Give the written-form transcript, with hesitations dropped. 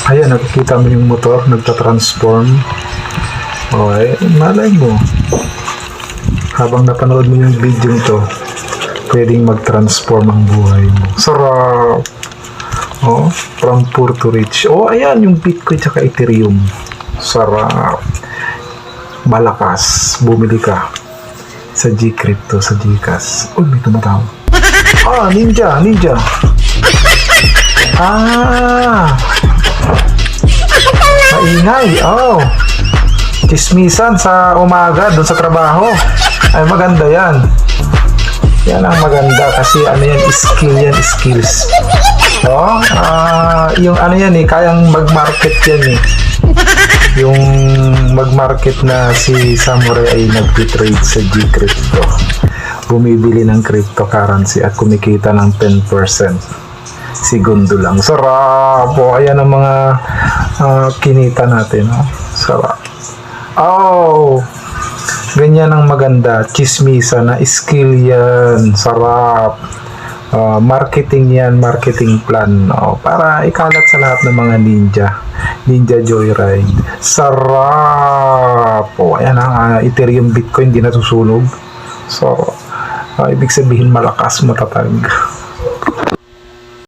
Ayan, nakikita mo yung motor, nagtatransform. Okay, malay mo. Habang napanood mo yung video nito, pwedeng mag-transform ang buhay mo. Sarap! Oh, from poor to rich. Oh, ayan, yung Bitcoin tsaka Ethereum. Sarap! Malakas. Bumili ka sa G-Crypto, sa Gcash. Uy, may tumatawag. Ah, ninja. Ah! Maingay. Oh! Chismisan sa umaga doon sa trabaho. Ay, maganda yan. Yan ang maganda kasi ano yan, skills. Oh, yung ano yan eh, kayang mag-market yan eh. Yung mag-market na si Samurai ay nag-trade sa G-Crypto. Bumibili ng cryptocurrency at kumikita ng 10%. Segundo lang. Sarap po. Ayan ang mga kinita natin. Oh. Sarap. Oh! Ganyan ang maganda. Chismisa na skill yan. Sarap. Marketing yan. Marketing plan. Oh, para ikalat sa lahat ng mga Ninja Joyride. Sarap! Oh, ayan ang Ethereum Bitcoin. Di nasusunog. So, ibig sabihin malakas, matatag.